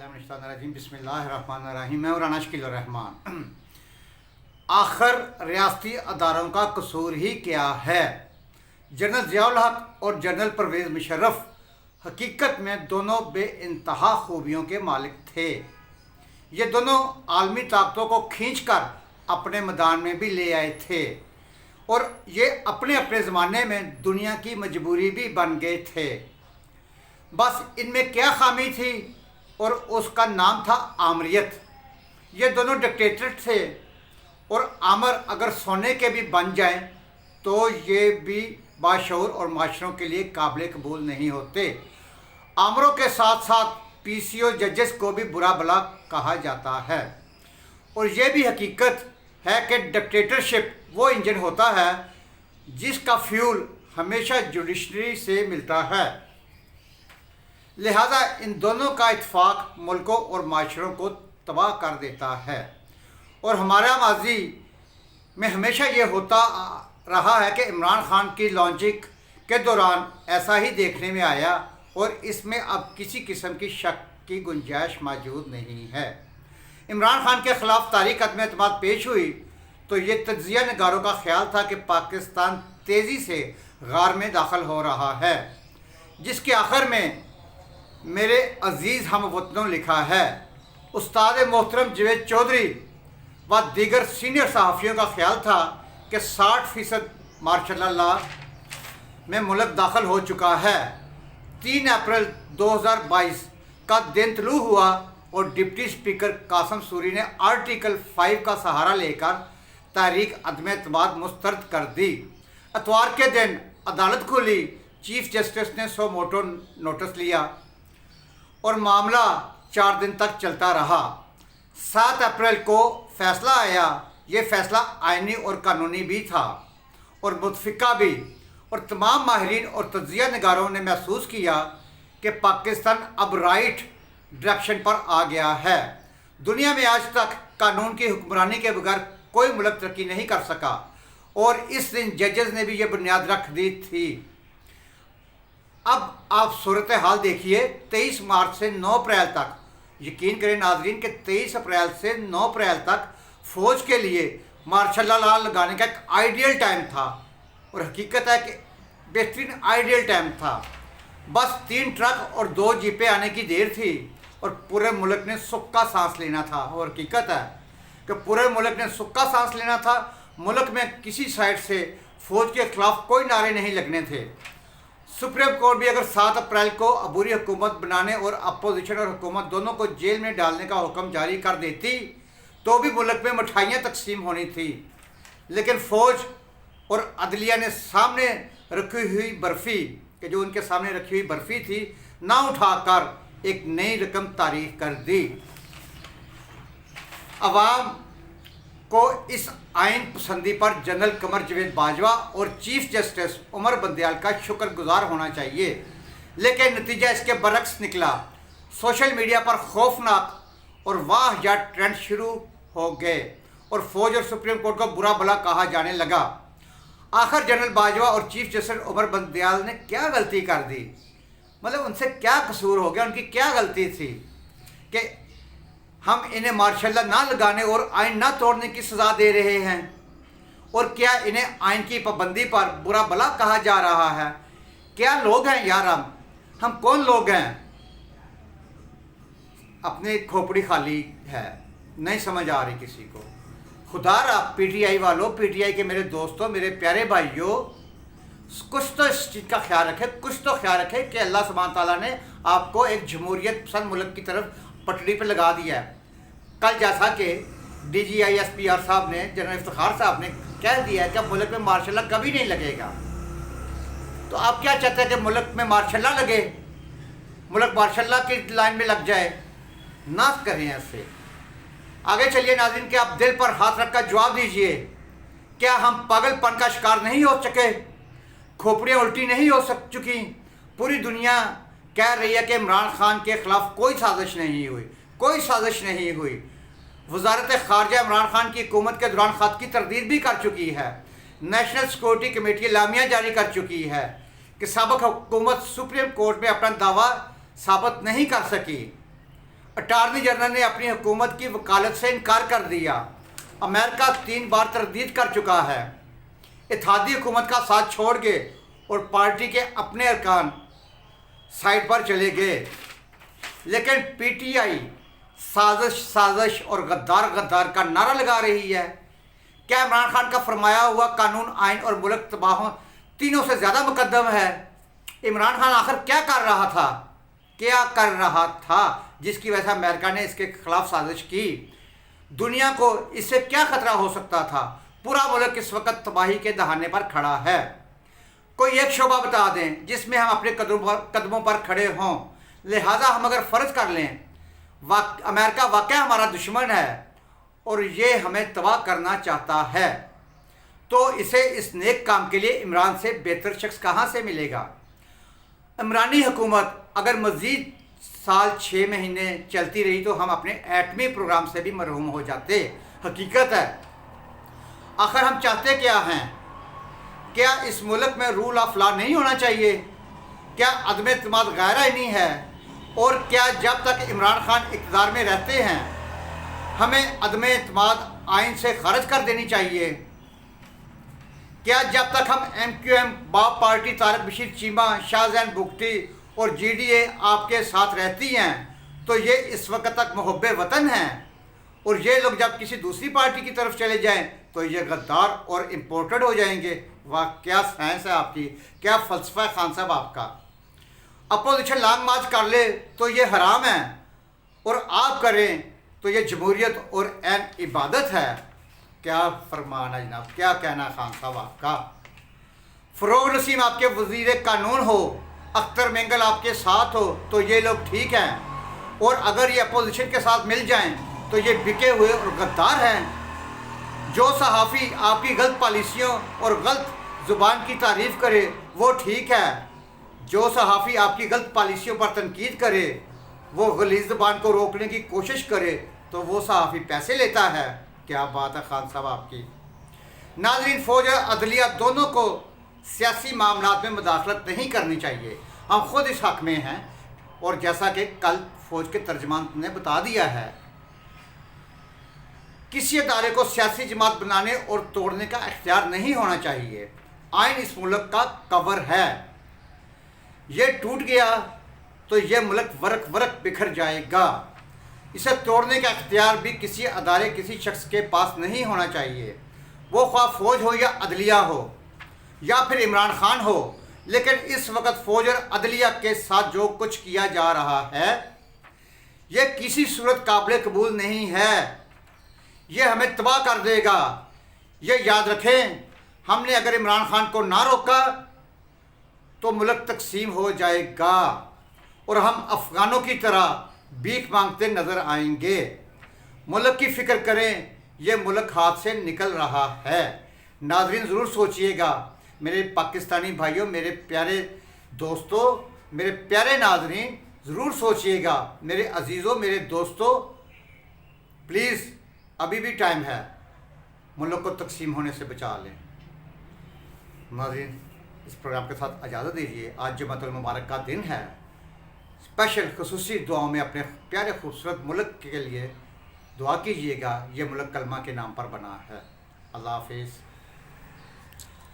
बिस्मिल्लाहिर्रहमानिर्रहीम। मैं राना शकील रहमान। आखिर रियासती अदारों का कसूर ही क्या है? जनरल ज़ियाउल हक और जनरल परवेज़ मुशर्रफ हकीकत में दोनों बेइंतहा खूबियों के मालिक थे। ये दोनों आलमी ताकतों को खींचकर अपने मैदान में भी ले आए थे और ये अपने अपने ज़माने में दुनिया की मजबूरी भी बन गए थे। बस इनमें क्या खामी थी और उसका नाम था आमरियत। ये दोनों डिक्टेटर थे और आमर अगर सोने के भी बन जाएं तो ये भी बाशऊर और माशरों के लिए काबिल कबूल नहीं होते। आमरों के साथ साथ पीसीओ जजेस को भी बुरा भला कहा जाता है और ये भी हकीकत है कि डिक्टेटरशिप वो इंजन होता है जिसका फ्यूल हमेशा जुडिशरी से मिलता है। लिहाजा इन दोनों का इत्तेफाक मुल्कों और माशरों को तबाह कर देता है और हमारा माजी में हमेशा ये होता रहा है कि इमरान खान की लॉन्चिंग के दौरान ऐसा ही देखने में आया और इसमें अब किसी किस्म की शक की गुंजाइश मौजूद नहीं है। इमरान खान के ख़िलाफ़ तारीख अदम एतमाद पेश हुई तो ये तज्ज़िया नगारों का ख्याल था कि पाकिस्तान तेज़ी से गार में दाखिल हो रहा है, जिसके आखिर में मेरे अजीज़ हमवतनों लिखा है। उस्ताद मोहतरम जावेद चौधरी व दीगर सीनियर सहाफ़ियों का ख्याल था कि 60% मार्शल लॉ में मुल्क दाखिल हो चुका है। 3 अप्रैल 2022 का दिन तलू हुआ और डिप्टी स्पीकर कासिम सूरी ने आर्टिकल 5 का सहारा लेकर तारीख अदम एतमाद मुस्तरद कर दी। इतवार के दिन अदालत खुली, चीफ जस्टिस ने सो मोटो नोटिस लिया और मामला 4 दिन तक चलता रहा। 7 अप्रैल को फैसला आया। ये फैसला आइनी और कानूनी भी था और मुतफ़िका भी, और तमाम माहिरीन और तज्ज़िया निगारों ने महसूस किया कि पाकिस्तान अब राइट डायरेक्शन पर आ गया है। दुनिया में आज तक कानून की हुक्मरानी के बगैर कोई मुल्क तरक्की नहीं कर सका और इस दिन जजेस ने भी ये बुनियाद रख दी थी। अब आप सूरत हाल देखिए, 23 मार्च से 9 अप्रैल तक, यकीन करें नाजरीन कि 23 अप्रैल से 9 अप्रैल तक फ़ौज के लिए मार्शल लॉ लगाने का एक आइडियल टाइम था और हकीकत है कि बेहतरीन आइडियल टाइम था। बस 3 ट्रक और 2 जीपें आने की देर थी और पूरे मुल्क ने सुख का सांस लेना था। और हकीकत है कि पूरे मुल्क ने सुख का सांस लेना था। मुल्क में किसी साइड से फ़ौज के ख़िलाफ़ कोई नारे नहीं लगने थे। सुप्रीम कोर्ट भी अगर 7 अप्रैल को अबूरी हुकूमत बनाने और अपोजिशन और हुकूमत दोनों को जेल में डालने का हुक्म जारी कर देती तो भी मुल्क में मिठाइयाँ तकसीम होनी थी, लेकिन फ़ौज और अदलिया ने सामने रखी हुई बर्फ़ी कि जो उनके सामने रखी हुई बर्फ़ी थी ना उठाकर एक नई रकम तारीख कर दी। अवाम को इस आइन पसंदी पर जनरल कमर जावेद बाजवा और चीफ जस्टिस उमर बंदयाल का शुक्रगुजार होना चाहिए, लेकिन नतीजा इसके बरक्स निकला। सोशल मीडिया पर खौफनाक और वाहियात ट्रेंड शुरू हो गए और फ़ौज और सुप्रीम कोर्ट को बुरा भला कहा जाने लगा। आखिर जनरल बाजवा और चीफ जस्टिस उमर बंदयाल ने क्या गलती कर दी? मतलब उनसे क्या कसूर हो गया? उनकी क्या गलती थी कि हम इन्हें मार्शल लॉ ना लगाने और आइन ना तोड़ने की सज़ा दे रहे हैं? और क्या इन्हें आइन की पाबंदी पर बुरा भला कहा जा रहा है? क्या लोग हैं यार हम कौन लोग हैं? अपनी खोपड़ी खाली है, नहीं समझ आ रही किसी को। खुदारा पीटीआई वालों, पीटीआई के मेरे दोस्तों, मेरे प्यारे भाइयों, कुछ तो इस चीज़ का ख्याल रखें, कुछ तो ख्याल रखें कि अल्लाह सुब्हान तआला ने आपको एक जमहूरियत पसंद मुल्क की तरफ पटड़ी पे लगा दिया है। कल जैसा कि DGISPR साहब ने, जनरल इफ्तिखार साहब ने कह दिया है कि मुल्क में मार्शल लॉ कभी नहीं लगेगा। तो आप क्या चाहते हैं कि मुल्क में मार्शल लॉ लगे, मुल्क मार्शल लॉ की लाइन में लग जाए? ना करें ऐसे। आगे चलिए नाज़रीन कि आप दिल पर हाथ रखकर जवाब दीजिए, क्या हम पागलपन का शिकार नहीं हो सके? खोपड़ियाँ उल्टी नहीं हो चुकी? पूरी दुनिया कह रही है कि इमरान खान के ख़िलाफ़ कोई साजिश नहीं हुई, कोई साजिश नहीं हुई। वज़ारत ख़ारजा इमरान खान की हुकूमत के दौरान ख़त की तरदीद भी कर चुकी है। नेशनल सिक्योरिटी कमेटी लामिया जारी कर चुकी है कि साबिक़ हुकूमत सुप्रीम कोर्ट में अपना दावा साबित नहीं कर सकी। اٹارنی جنرل نے اپنی حکومت کی وکالت سے انکار کر دیا۔ امریکہ 3 بار تردید کر چکا ہے۔ اتحادی حکومت کا ساتھ چھوڑ گئے اور پارٹی کے اپنے ارکان سائٹ پر چلے گئے، لیکن پی ٹی آئی سازش اور غدار کا نعرہ لگا رہی ہے۔ کیا عمران خان کا فرمایا ہوا قانون، آئین اور ملک تباہوں تینوں سے زیادہ مقدم ہے؟ عمران خان آخر کیا کر رہا تھا جس کی وجہ سے امریکہ نے اس کے خلاف سازش کی؟ دنیا کو اس سے کیا خطرہ ہو سکتا تھا؟ پورا ملک اس وقت تباہی کے دہانے پر کھڑا ہے۔ کوئی ایک شعبہ بتا دیں جس میں ہم اپنے قدموں پر کھڑے ہوں، لہٰذا ہم اگر فرض کر لیں امریکہ واقعہ ہمارا دشمن ہے اور یہ ہمیں تباہ کرنا چاہتا ہے، تو اسے اس نیک کام کے لیے عمران سے بہتر شخص کہاں سے ملے گا؟ عمرانی حکومت اگر مزید سال 6 مہینے چلتی رہی تو ہم اپنے ایٹمی پروگرام سے بھی محروم ہو جاتے۔ حقیقت ہے، آخر ہم چاہتے کیا ہیں؟ کیا اس ملک میں رول آف لا نہیں ہونا چاہیے؟ کیا عدم اعتماد غیر آئینی ہے؟ اور کیا جب تک عمران خان اقتدار میں رہتے ہیں ہمیں عدم اعتماد آئین سے خارج کر دینی چاہیے؟ کیا جب تک ہم ایم کیو ایم، باب پارٹی، طارق بشیر چیمہ، شاہ زین بگٹی اور جی ڈی اے آپ کے ساتھ رہتی ہیں تو یہ اس وقت تک محب وطن ہیں، اور یہ لوگ جب کسی دوسری پارٹی کی طرف چلے جائیں تو یہ غدار اور امپورٹڈ ہو جائیں گے؟ واہ کیا سائنس ہے آپ کی، کیا فلسفہ ہے خان صاحب آپ کا۔ اپوزیشن لانگ مارچ کر لے تو یہ حرام ہے، اور آپ کریں تو یہ جمہوریت اور عین عبادت ہے۔ کیا فرمان ہے جناب، کیا کہنا ہے خان صاحب آپ کا۔ فروغ نسیم آپ کے وزیر قانون ہو، اختر مینگل آپ کے ساتھ ہو تو یہ لوگ ٹھیک ہیں، اور اگر یہ اپوزیشن کے ساتھ مل جائیں تو یہ بکے ہوئے اور غدار ہیں۔ جو صحافی آپ کی غلط پالیسیوں اور غلط زبان کی تعریف کرے وہ ٹھیک ہے، جو صحافی آپ کی غلط پالیسیوں پر تنقید کرے، وہ غلیظ زبان کو روکنے کی کوشش کرے تو وہ صحافی پیسے لیتا ہے۔ کیا بات ہے خان صاحب آپ کی۔ ناظرین، فوج اور عدلیہ دونوں کو سیاسی معاملات میں مداخلت نہیں کرنی چاہیے، ہم خود اس حق میں ہیں، اور جیسا کہ کل فوج کے ترجمان نے بتا دیا ہے، کسی ادارے کو سیاسی جماعت بنانے اور توڑنے کا اختیار نہیں ہونا چاہیے۔ آئین اس ملک کا کور ہے، یہ ٹوٹ گیا تو یہ ملک ورق بکھر جائے گا۔ اسے توڑنے کا اختیار بھی کسی ادارے، کسی شخص کے پاس نہیں ہونا چاہیے، وہ خواہ فوج ہو یا عدلیہ ہو یا پھر عمران خان ہو۔ لیکن اس وقت فوج اور عدلیہ کے ساتھ جو کچھ کیا جا رہا ہے یہ کسی صورت قابل قبول نہیں ہے، یہ ہمیں تباہ کر دے گا۔ یہ یاد رکھیں، ہم نے اگر عمران خان کو نہ روکا تو ملک تقسیم ہو جائے گا اور ہم افغانوں کی طرح بھیک مانگتے نظر آئیں گے۔ ملک کی فکر کریں، یہ ملک ہاتھ سے نکل رہا ہے۔ ناظرین ضرور سوچئے گا، میرے پاکستانی بھائیوں، میرے پیارے دوستوں، میرے پیارے ناظرین ضرور سوچئے گا، میرے عزیزوں، میرے دوستوں، پلیز ابھی بھی ٹائم ہے، ملک کو تقسیم ہونے سے بچا لیں۔ ناظرین اس پروگرام کے ساتھ اجازت دیجیے، آج جمعۃ المبارک کا دن ہے، اسپیشل خصوصی دعاؤں میں اپنے پیارے خوبصورت ملک کے لیے دعا کیجیے گا، یہ ملک کلمہ کے نام پر بنا ہے۔ اللہ حافظ۔